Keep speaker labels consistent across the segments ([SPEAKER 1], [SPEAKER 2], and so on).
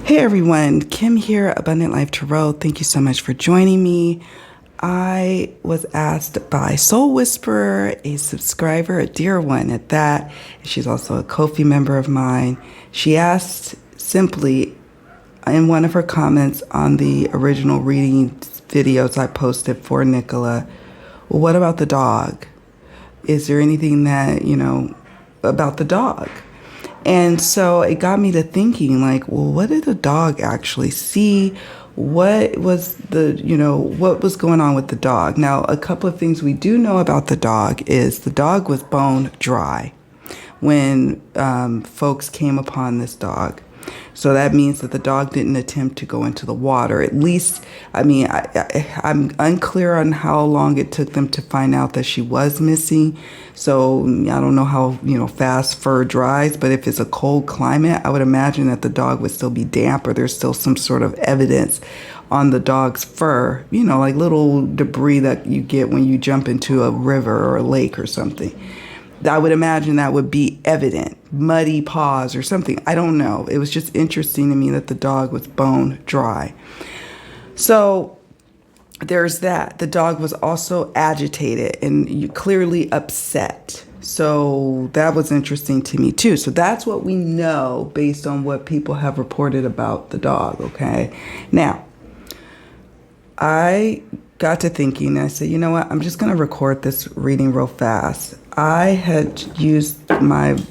[SPEAKER 1] Hey everyone, Kim here, Abundant Life Tarot. Thank you so much for joining me. I was asked by Soul Whisperer, a subscriber, a dear one at that. She's also a Ko-fi member of mine. She asked simply in one of her comments on the original reading videos I posted for Nicola, well, what about the dog? Is there anything that, about the dog? And so it got me to thinking, like, well, what did the dog actually see? What was what was going on with the dog? Now, a couple of things we do know about the dog is the dog was bone dry when folks came upon this dog. So that means that the dog didn't attempt to go into the water. At least, I'm unclear on how long it took them to find out that she was missing. So I don't know how, fast fur dries, but if it's a cold climate, I would imagine that the dog would still be damp, or there's still some sort of evidence on the dog's fur, like little debris that you get when you jump into a river or a lake or something. I would imagine that would be evident, muddy paws or something. I don't know. It was just interesting to me that the dog was bone dry. So there's that. The dog was also agitated and clearly upset. So that was interesting to me too. So that's what we know based on what people have reported about the dog, okay? Now, I got to thinking, and I said, you know what? I'm just going to record this reading real fast. I had used my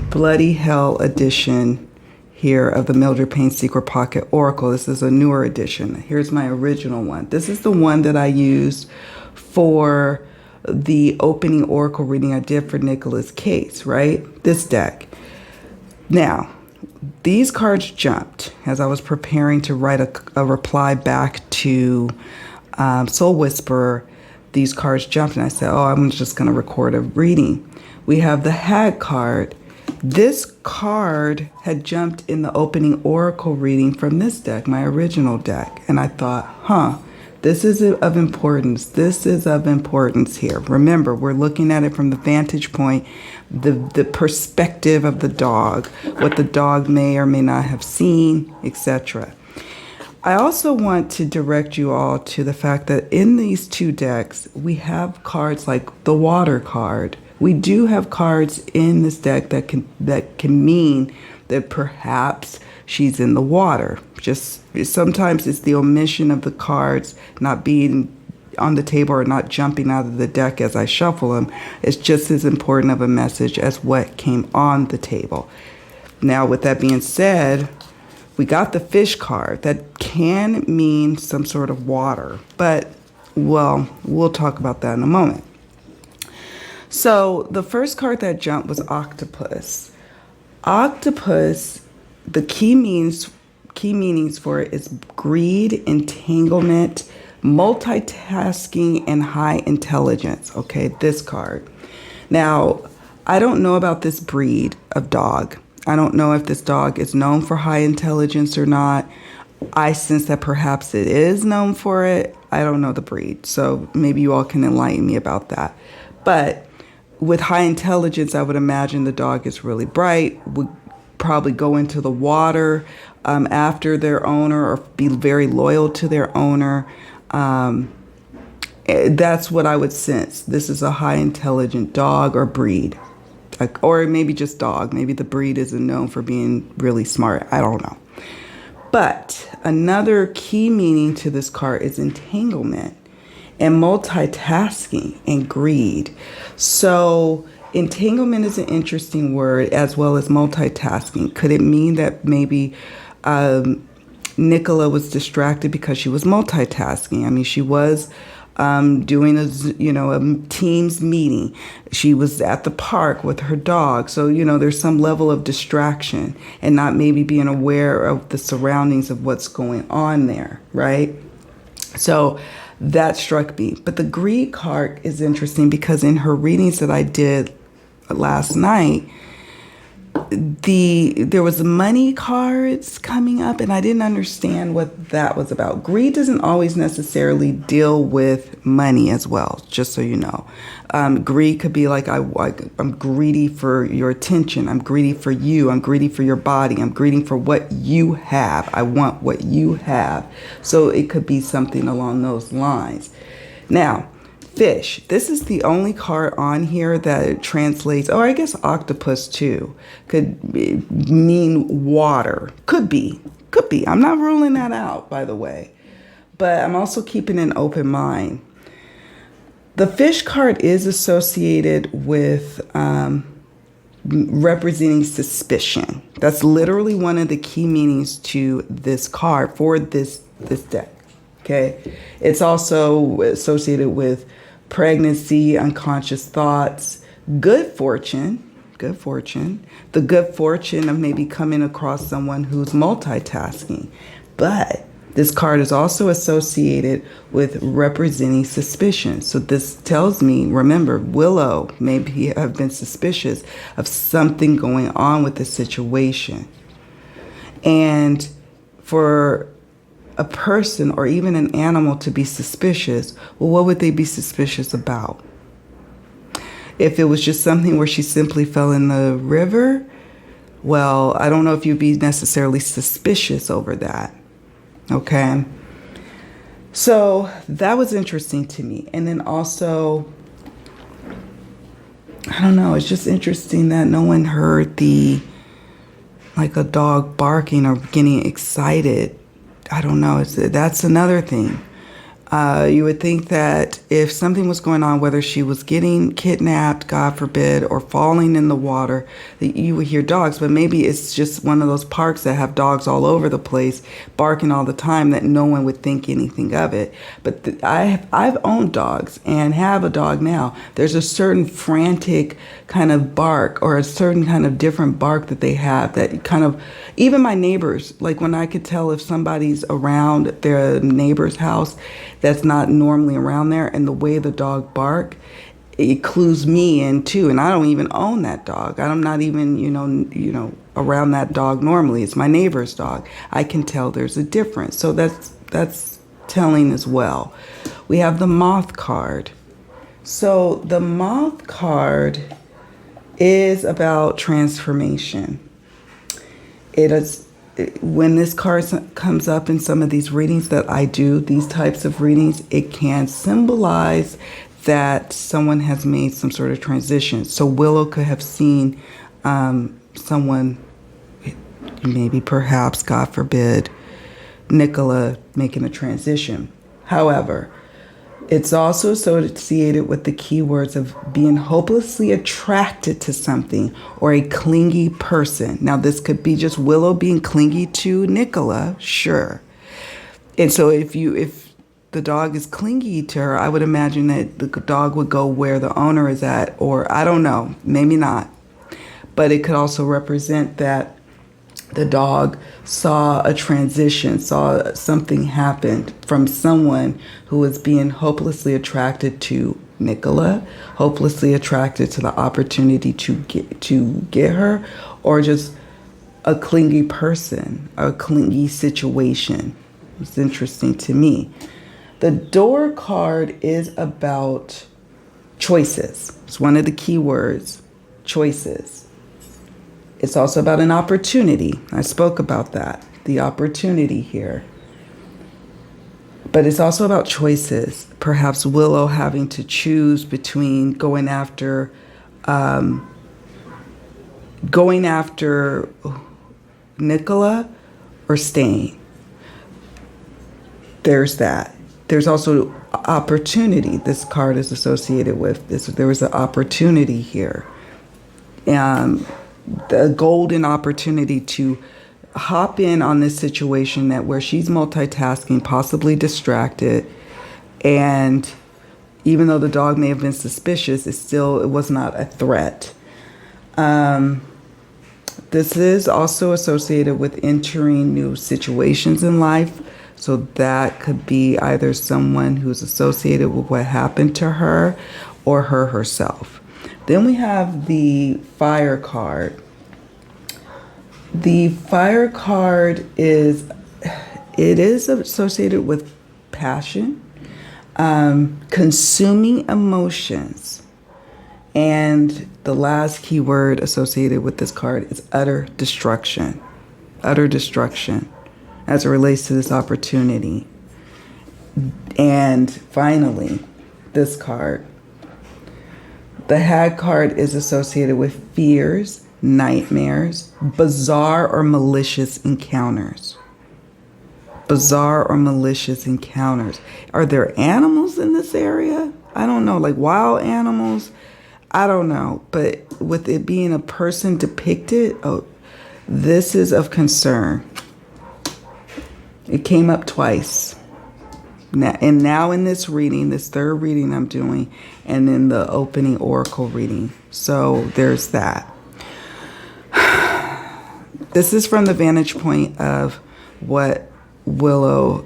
[SPEAKER 1] Bloody Hell edition here of the Mildred Payne Secret Pocket Oracle. This is a newer edition. Here's my original one. This is the one that I used for the opening Oracle reading I did for Nicola's case, right? This deck. Now, these cards jumped as I was preparing to write a reply back to Soul Whisperer. These cards jumped and I said, oh, I'm just going to record a reading. We have the Hag card. This card had jumped in the opening Oracle reading from this deck, my original deck. And I thought, this is of importance. This is of importance here. Remember, we're looking at it from the vantage point, the perspective of the dog, what the dog may or may not have seen, etc. I also want to direct you all to the fact that in these two decks, we have cards like the water card. We do have cards in this deck that can mean that perhaps she's in the water. Just sometimes it's the omission of the cards not being on the table or not jumping out of the deck as I shuffle them. It's just as important of a message as what came on the table. Now, with that being said, we got the fish card. That can mean some sort of water, but, well, we'll talk about that in a moment. So the first card that jumped was Octopus. Octopus, the key meanings for it is greed, entanglement, multitasking, and high intelligence. Okay, this card. Now, I don't know about this breed of dog. I don't know if this dog is known for high intelligence or not. I sense that perhaps it is known for it. I don't know the breed, so maybe you all can enlighten me about that. But with high intelligence, I would imagine the dog is really bright, would probably go into the water after their owner or be very loyal to their owner. That's what I would sense. This is a high intelligent dog or breed. Or maybe just dog. Maybe the breed isn't known for being really smart. I don't know. But another key meaning to this card is entanglement and multitasking and greed. So entanglement is an interesting word, as well as multitasking. Could it mean that maybe Nicola was distracted because she was multitasking? I mean, she was doing a team's meeting. She was at the park with her dog. So, there's some level of distraction and not maybe being aware of the surroundings of what's going on there, right? So that struck me. But the greed card is interesting because in her readings that I did last night, there was money cards coming up, and I didn't understand what that was about. Greed doesn't always necessarily deal with money as well, just so you know. Greed could be like, I'm greedy for your attention. I'm greedy for you. I'm greedy for your body. I'm greedy for what you have. I want what you have. So it could be something along those lines. Now, fish. This is the only card on here that translates, or I guess octopus too, could mean water. Could be. I'm not ruling that out, by the way. But I'm also keeping an open mind. The fish card is associated with representing suspicion. That's literally one of the key meanings to this card for this deck. Okay. It's also associated with pregnancy, unconscious thoughts, good fortune, the good fortune of maybe coming across someone who's multitasking. But this card is also associated with representing suspicion. So this tells me, remember, Willow maybe have been suspicious of something going on with the situation. And for a person or even an animal to be suspicious, well, what would they be suspicious about? If it was just something where she simply fell in the river, well, I don't know if you'd be necessarily suspicious over that. Okay. So that was interesting to me. And then also, I don't know, it's just interesting that no one heard like a dog barking or getting excited. I don't know. That's another thing. You would think that if something was going on, whether she was getting kidnapped, God forbid, or falling in the water, that you would hear dogs. But maybe it's just one of those parks that have dogs all over the place, barking all the time, that no one would think anything of it. But I've owned dogs and have a dog now. There's a certain frantic kind of bark or a certain kind of different bark that they have that kind of, even my neighbors, like when I could tell if somebody's around their neighbor's house that's not normally around there, and the way the dog bark, it clues me in too. And I don't even own that dog. I'm not even, around that dog normally. It's my neighbor's dog. I can tell there's a difference. So that's telling as well. We have the moth card. So the moth card is about transformation. It is. When this card comes up in some of these readings that I do, these types of readings, it can symbolize that someone has made some sort of transition. So Willow could have seen someone, maybe perhaps, God forbid, Nicola making a transition. However, it's also associated with the keywords of being hopelessly attracted to something or a clingy person. Now, this could be just Willow being clingy to Nicola, sure. And so if the dog is clingy to her, I would imagine that the dog would go where the owner is at, or I don't know, maybe not. But it could also represent that the dog saw a transition, saw something happen from someone who was being hopelessly attracted to Nicola, hopelessly attracted to the opportunity to get her, or just a clingy person, a clingy situation. It's interesting to me. The door card is about choices. It's one of the key words, choices. It's also about an opportunity. I spoke about that, the opportunity here. But it's also about choices. Perhaps Willow having to choose between going after Nicola or staying. There's that. There's also opportunity. This card is associated with this. There was an opportunity here. The golden opportunity to hop in on this situation where she's multitasking, possibly distracted, and even though the dog may have been suspicious, it was not a threat. This is also associated with entering new situations in life. So that could be either someone who's associated with what happened to her or her herself. Then we have the fire card. The fire card is associated with passion, consuming emotions. And the last key word associated with this card is utter destruction. Utter destruction as it relates to this opportunity. And finally, this card. The Hag card is associated with fears, nightmares, bizarre or malicious encounters. Bizarre or malicious encounters. Are there animals in this area? I don't know, like wild animals? I don't know. But with it being a person depicted, this is of concern. It came up twice. Now in this reading, this third reading I'm doing, and then the opening oracle reading. So there's that. This is from the vantage point of what Willow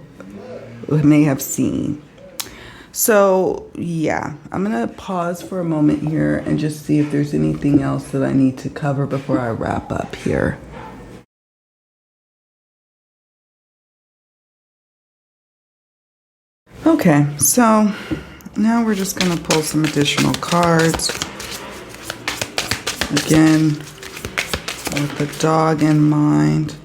[SPEAKER 1] may have seen. So yeah, I'm going to pause for a moment here and just see if there's anything else that I need to cover before I wrap up here. Okay, so now we're just going to pull some additional cards. Again, with the dog in mind,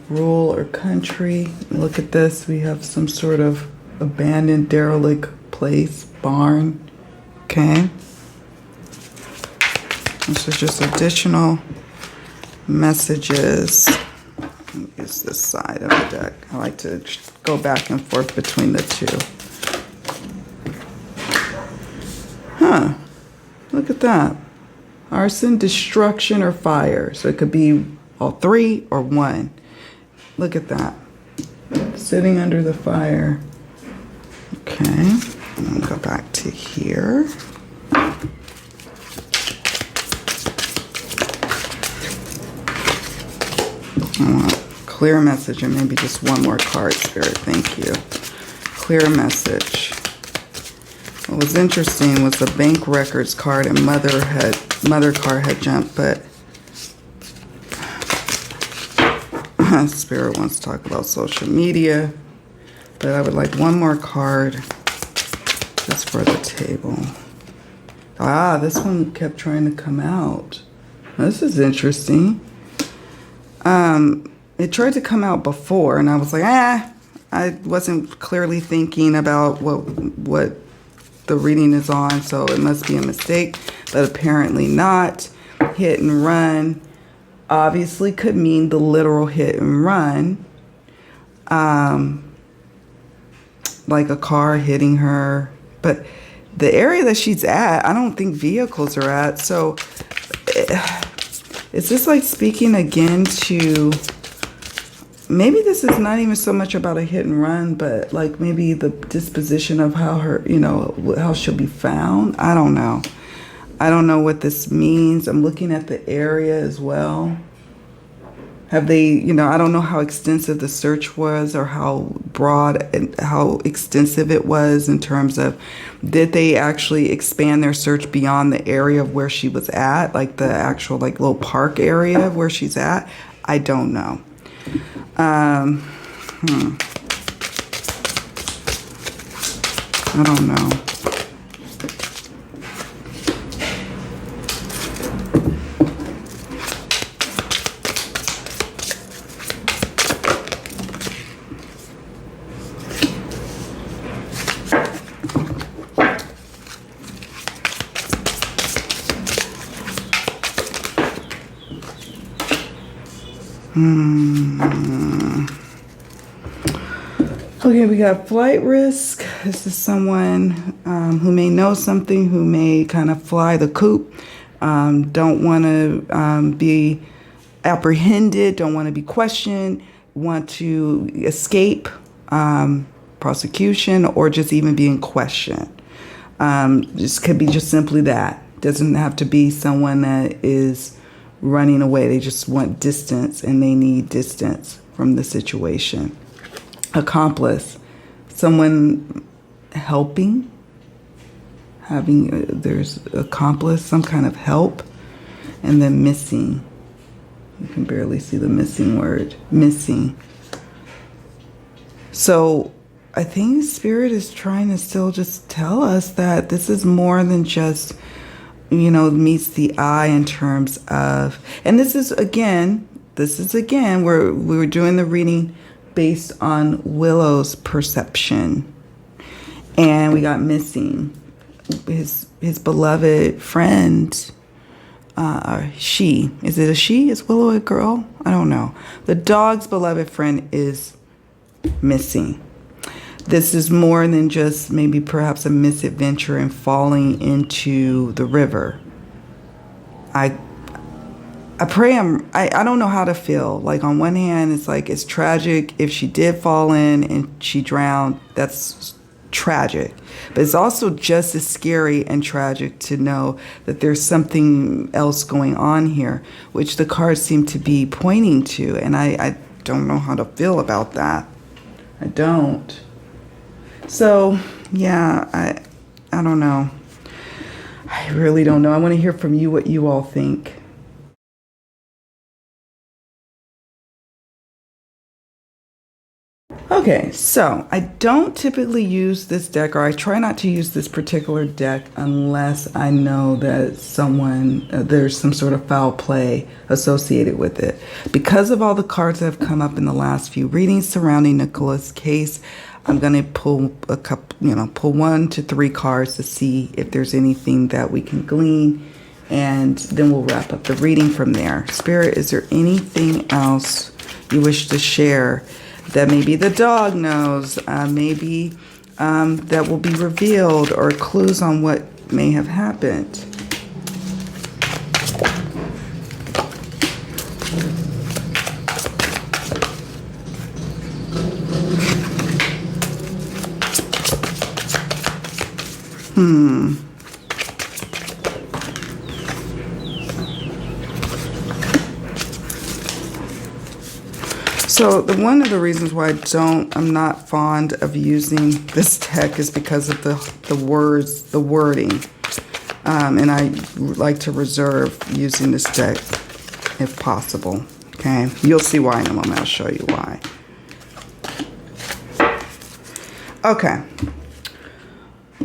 [SPEAKER 1] rule or country. Look at this. We have some sort of abandoned, derelict place, barn. Okay. This is just additional messages. Use this side of the deck. I like to go back and forth between the two. Huh. Look at that. Arson, destruction, or fire. So it could be all three or one. Look at that. Sitting under the fire. Okay. I'm going to go back to here. I want clear message and maybe just one more card, Spirit. Thank you. Clear message. What was interesting was the bank records card and mother card had jumped, but Spirit wants to talk about social media. But I would like one more card just for the table. Ah, this one kept trying to come out. This is interesting. It tried to come out before, and I was like, I wasn't clearly thinking about what the reading is on, so it must be a mistake, but apparently not. Hit and run obviously could mean the literal hit and run, like a car hitting her, but the area that she's at, I don't think vehicles are at, so is this like speaking again to, maybe this is not even so much about a hit and run, but like maybe the disposition of how her, how she'll be found. I don't know. I don't know what this means. I'm looking at the area as well. Have they, I don't know how extensive the search was or how broad and how extensive it was in terms of, did they actually expand their search beyond the area of where she was at, like the actual like little park area of where she's at? I don't know. I don't know. Okay, we got flight risk. This is someone who may know something, who may kind of fly the coop, don't want to be apprehended, don't want to be questioned, want to escape prosecution or just even being questioned. This could be just simply that. Doesn't have to be someone that is running away. They just want distance and they need distance from the situation. Accomplice, someone helping, there's accomplice, some kind of help, and then missing. You can barely see the missing word, missing. So I think Spirit is trying to still just tell us that this is more than just, meets the eye in terms of, and this is again, where we were doing the reading based on Willow's perception. And we got missing. His beloved friend, she. Is it a she? Is Willow a girl? I don't know. The dog's beloved friend is missing. This is more than just maybe perhaps a misadventure and falling into the river. I pray I don't know how to feel. Like on one hand, it's like it's tragic if she did fall in and she drowned. That's tragic. But it's also just as scary and tragic to know that there's something else going on here, which the cards seem to be pointing to. And I don't know how to feel about that. I don't. So, yeah, I don't know. I really don't know. I want to hear from you what you all think. Okay, so I don't typically use this deck, or I try not to use this particular deck unless I know that there's some sort of foul play associated with it. Because of all the cards that have come up in the last few readings surrounding Nicola's case, I'm going to pull a couple, pull 1 to 3 cards to see if there's anything that we can glean, and then we'll wrap up the reading from there. Spirit, is there anything else you wish to share that maybe the dog knows, maybe that will be revealed, or clues on what may have happened? So one of the reasons why I'm not fond of using this deck is because of the words, the wording. And I like to reserve using this deck if possible. Okay, you'll see why in a moment. I'll show you why. Okay.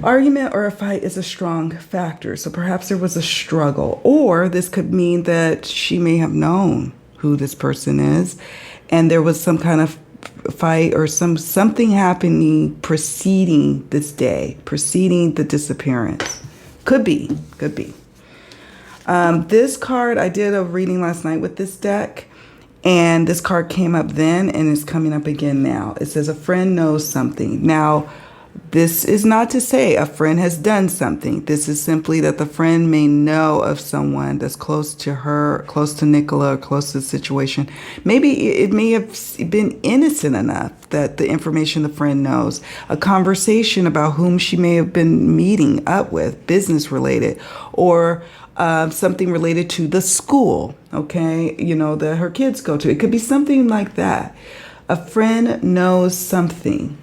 [SPEAKER 1] Argument or a fight is a strong factor. So perhaps there was a struggle, or this could mean that she may have known who this person is, and there was some kind of fight or something happening preceding this day, preceding the disappearance. Could be. This card, I did a reading last night with this deck, and this card came up then and is coming up again now. It says a friend knows something. Now, this is not to say a friend has done something. This is simply that the friend may know of someone that's close to her, close to Nicola, or close to the situation. Maybe it may have been innocent enough that the information the friend knows, a conversation about whom she may have been meeting up with, business related, or something related to the school, okay, that her kids go to. It could be something like that. A friend knows something.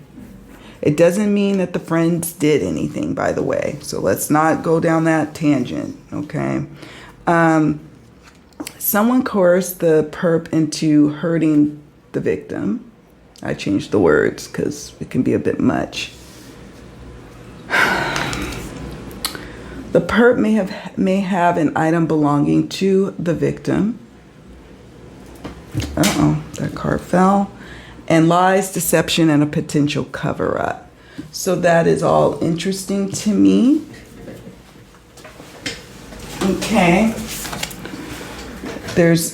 [SPEAKER 1] It doesn't mean that the friends did anything, by the way. So let's not go down that tangent, okay? Someone coerced the perp into hurting the victim. I changed the words because it can be a bit much. The perp may have an item belonging to the victim. Uh-oh, that card fell. And lies, deception, and a potential cover-up. So that is all interesting to me. Okay.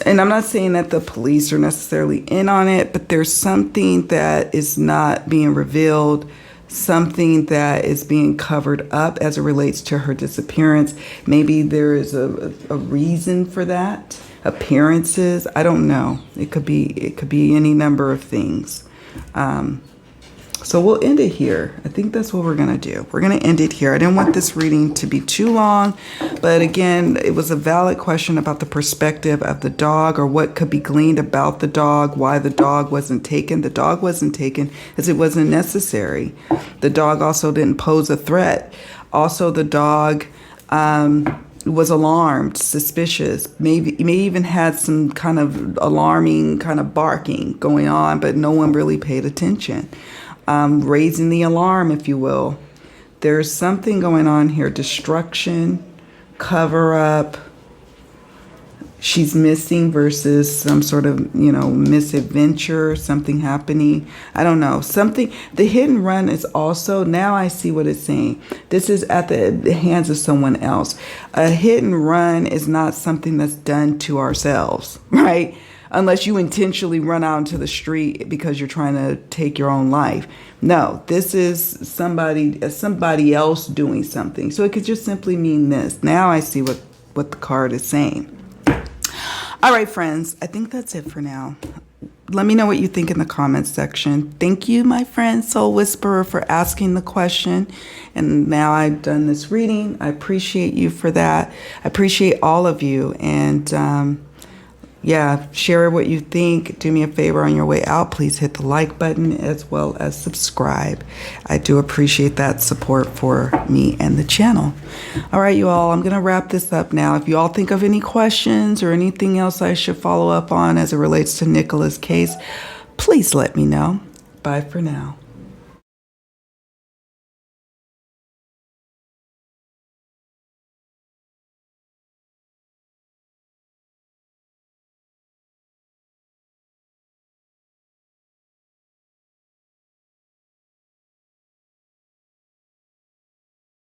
[SPEAKER 1] And I'm not saying that the police are necessarily in on it, but there's something that is not being revealed, something that is being covered up as it relates to her disappearance. Maybe there is a reason for that. Appearances, I don't know. It could be any number of things. So we'll end it here. I think that's what we're going to do. We're going to end it here. I didn't want this reading to be too long, but again, it was a valid question about the perspective of the dog, or what could be gleaned about the dog, why the dog wasn't taken. The dog wasn't taken as it wasn't necessary. The dog also didn't pose a threat. Also, the dog was alarmed, suspicious, maybe even had some kind of alarming kind of barking going on, but no one really paid attention. Raising the alarm, if you will. There's something going on here. Destruction, cover up. She's missing versus some sort of, misadventure, something happening. I don't know. Something. The hit and run is also, now I see what it's saying. This is at the hands of someone else. A hit and run is not something that's done to ourselves, right? Unless you intentionally run out into the street because you're trying to take your own life. No, this is somebody else doing something. So it could just simply mean this. Now I see what the card is saying. All right, friends, I think that's it for now. Let me know what you think in the comments section. Thank you, my friend Soul Whisperer, for asking the question. And now I've done this reading. I appreciate you for that. I appreciate all of you. And share what you think. Do me a favor on your way out. Please hit the like button as well as subscribe. I do appreciate that support for me and the channel. All right, you all, I'm going to wrap this up now. If you all think of any questions or anything else I should follow up on as it relates to Nicola's case, please let me know. Bye for now.